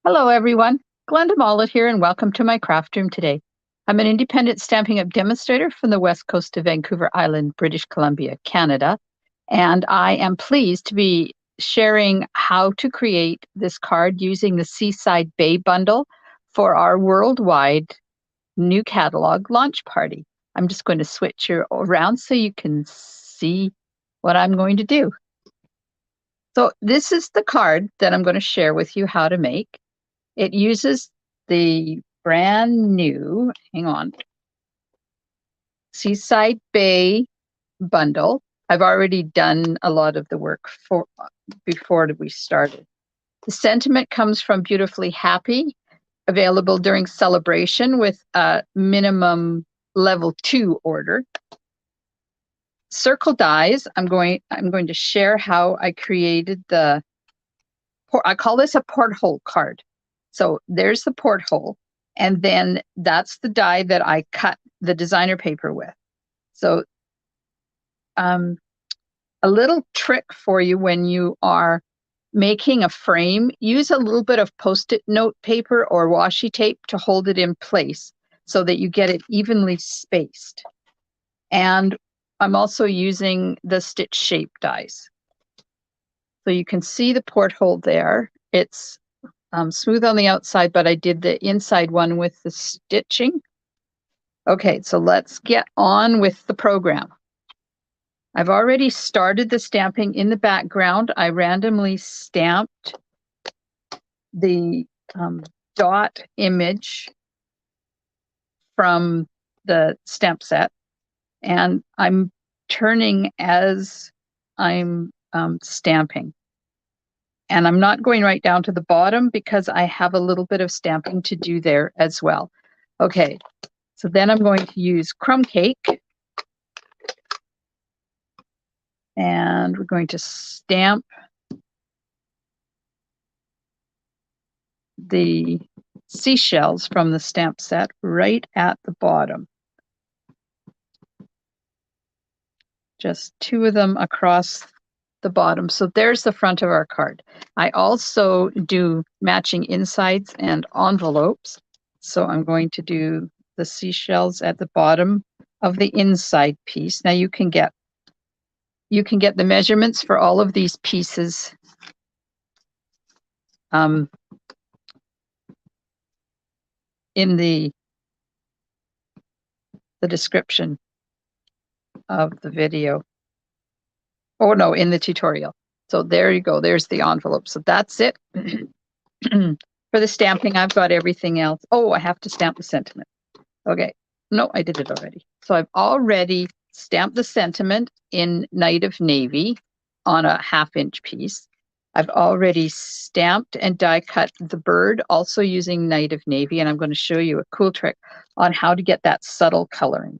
Hello, everyone. Glenda Mollet here, and welcome to my craft room today. I'm an independent Stampin' Up! Demonstrator from the west coast of Vancouver Island, British Columbia, Canada, and I am pleased to be sharing how to create this card using the Seaside Bay bundle for our worldwide new catalog launch party. I'm just going to switch you around so you can see what I'm going to do. So this is the card that I'm going to share with you how to make. It uses the brand new, hang on, Seaside Bay bundle. I've already done a lot of the work before we started. The sentiment comes from Beautifully Happy, available during celebration with a minimum level 2 order. Circle dies. I'm going to share how I created I call this a porthole card. So there's the porthole, and then that's the die that I cut the designer paper with. So a little trick for you when you are making a frame, use a little bit of Post-it note paper or washi tape to hold it in place so that you get it evenly spaced. And I'm also using the stitch shape dies. So you can see the porthole there. It's smooth on the outside, but I did the inside one with the stitching. Okay, so let's get on with the program. I've already started the stamping in the background. I randomly stamped the dot image from the stamp set, and I'm turning as I'm stamping. And I'm not going right down to the bottom because I have a little bit of stamping to do there as well. Okay, so then I'm going to use crumb cake. And we're going to stamp the seashells from the stamp set right at the bottom. Just 2 of them across the bottom. So there's the front of our card. I also do matching insides and envelopes. So I'm going to do the seashells at the bottom of the inside piece. Now you can get the measurements for all of these pieces in the description of the video. Oh no, in the tutorial. So there you go. There's the envelope. So that's it. For the stamping, I've got everything else. Oh, I have to stamp the sentiment. Okay. No, I did it already. So I've already stamped the sentiment in Night of Navy on a 1/2-inch piece. I've already stamped and die cut the bird, also using Night of Navy, and I'm going to show you a cool trick on how to get that subtle coloring.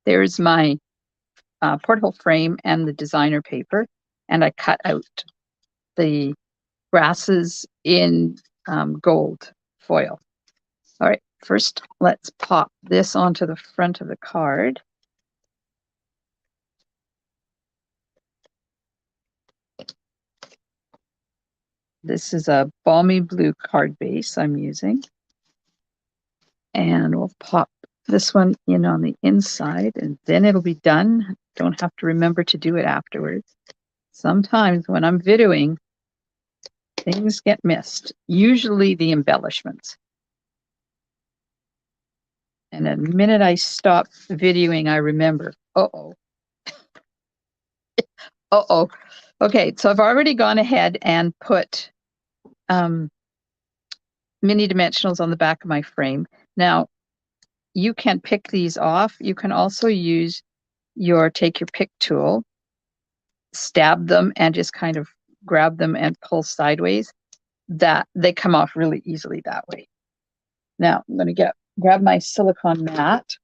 There's my porthole frame and the designer paper, and I cut out the grasses in gold foil. All right, first let's pop this onto the front of the card. This is a balmy blue card base I'm using. And we'll pop this one in on the inside, and then it'll be done. Don't have to remember to do it afterwards. Sometimes when I'm videoing, things get missed, usually the embellishments. And the minute I stop videoing, I remember, uh-oh. Uh-oh. Okay, so I've already gone ahead and put mini dimensionals on the back of my frame. Now, you can pick these off. You can also use take your pick tool, stab them, and just kind of grab them and pull sideways. That they come off really easily that way. Now, I'm going to grab my silicone mat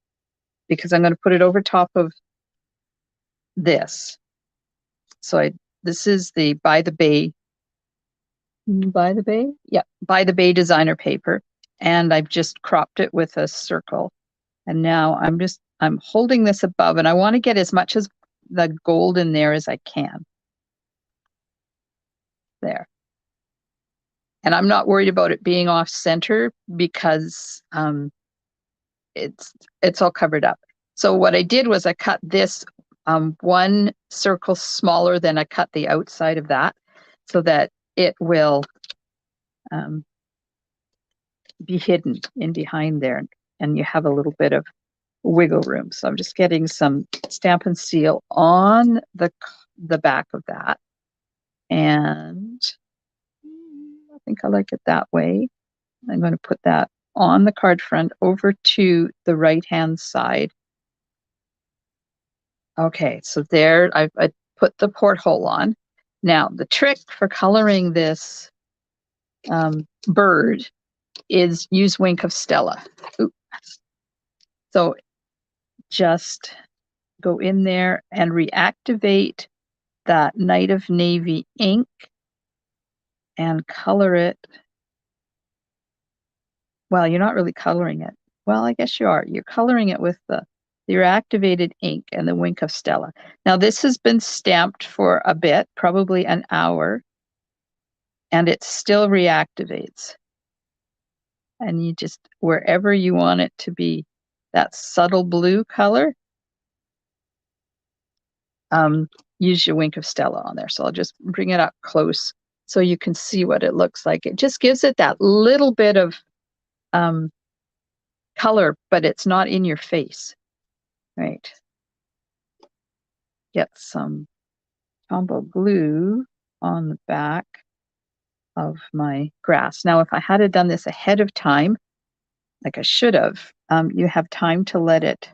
because I'm going to put it over top of this. So this is the By the Bay? Yeah, By the Bay designer paper. And I've just cropped it with a circle. And now I'm holding this above, and I want to get as much as the gold in there as I can. There. And I'm not worried about it being off center because it's all covered up. So what I did was I cut this one circle smaller than I cut the outside of that, so that it will be hidden in behind there, and you have a little bit of wiggle room. So I'm just getting some Stampin' Seal on the back of that, and I think I like it that way. I'm going to put that on the card front over to the right-hand side. Okay, so there I put the porthole on. Now, the trick for coloring this bird is use Wink of Stella. Ooh. So just go in there and reactivate that Night of Navy ink and color it. Well, you're not really coloring it. Well, I guess you are. You're coloring it with your activated ink and the Wink of Stella. Now, this has been stamped for a bit, probably an hour, and it still reactivates. And you just, wherever you want it to be, that subtle blue color, use your Wink of Stella on there. So I'll just bring it up close so you can see what it looks like. It just gives it that little bit of color, but it's not in your face, right? Get some Tombow glue on the back of my grass. Now, if I had done this ahead of time, like I should have, you have time to let it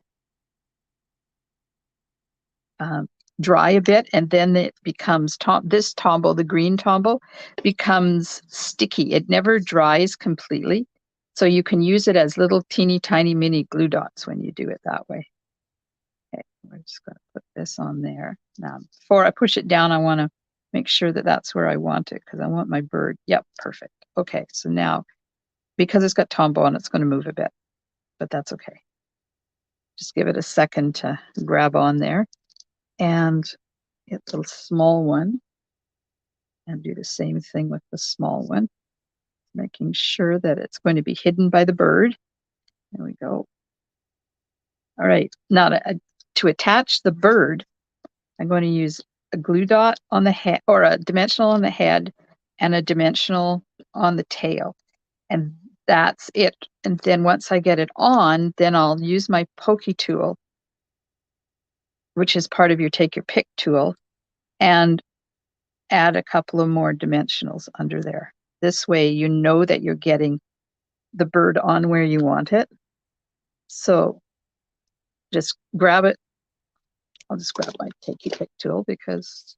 dry a bit, and then it becomes this Tombow, the green Tombow, becomes sticky. It never dries completely, so you can use it as little teeny tiny mini glue dots when you do it that way. Okay, we're just going to put this on there. Now, before I push it down, I want to make sure that that's where I want it, because I want my bird. Yep, perfect. Okay, so now, because it's got Tombow on, it's going to move a bit, but that's okay. Just give it a second to grab on there. And get the small one and do the same thing with the small one, making sure that it's going to be hidden by the bird. There we go. All right, now to attach the bird, I'm going to use a glue dot on the head, or a dimensional on the head, and a dimensional on the tail. And that's it. And then once I get it on, then I'll use my pokey tool, which is part of your take your pick tool, and add a couple of more dimensionals under there. This way you know that you're getting the bird on where you want it. So just grab it. I'll just grab my take your pick tool because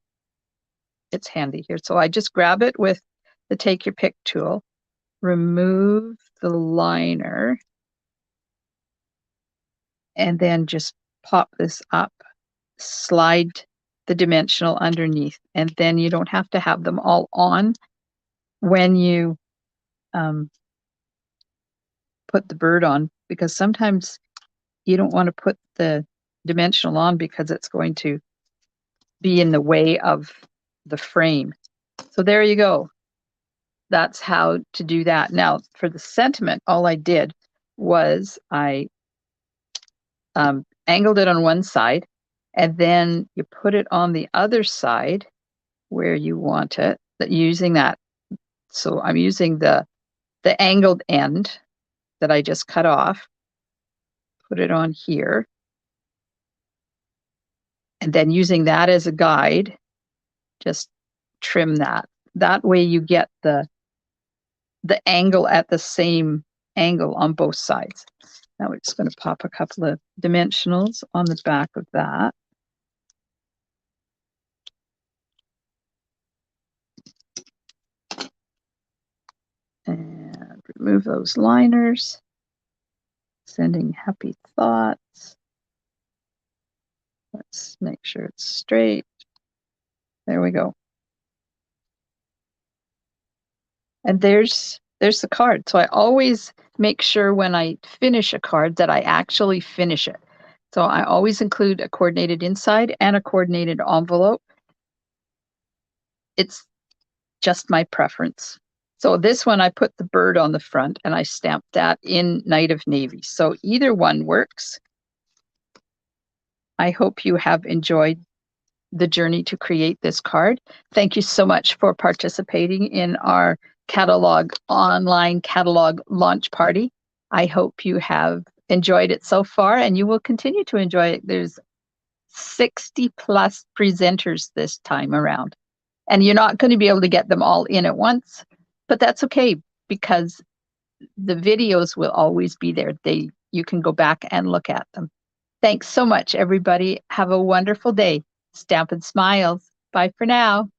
it's handy here. So I just grab it with the take your pick tool, remove the liner, and then just pop this up, slide the dimensional underneath, and then you don't have to have them all on when you put the bird on, because sometimes you don't want to put the dimensional on because it's going to be in the way of the frame. So there you go. That's how to do that. Now, for the sentiment, all I did was I angled it on one side, and then you put it on the other side where you want it, using that. So I'm using the angled end that I just cut off, put it on here, and then using that as a guide, just trim that. That way you get the angle at the same angle on both sides. Now we're just going to pop a couple of dimensionals on the back of that. And remove those liners. Sending happy thoughts. Let's make sure it's straight. There we go. And there's the card. So I always make sure when I finish a card that I actually finish it. So I always include a coordinated inside and a coordinated envelope. It's just my preference. So this one, I put the bird on the front and I stamped that in Night of Navy. So either one works. I hope you have enjoyed the journey to create this card. Thank you so much for participating in our online catalog launch party. I hope you have enjoyed it so far and you will continue to enjoy it. There's 60 plus presenters this time around. And you're not going to be able to get them all in at once, but that's okay because the videos will always be there. You can go back and look at them. Thanks so much, everybody. Have a wonderful day. Stampin' Smiles. Bye for now.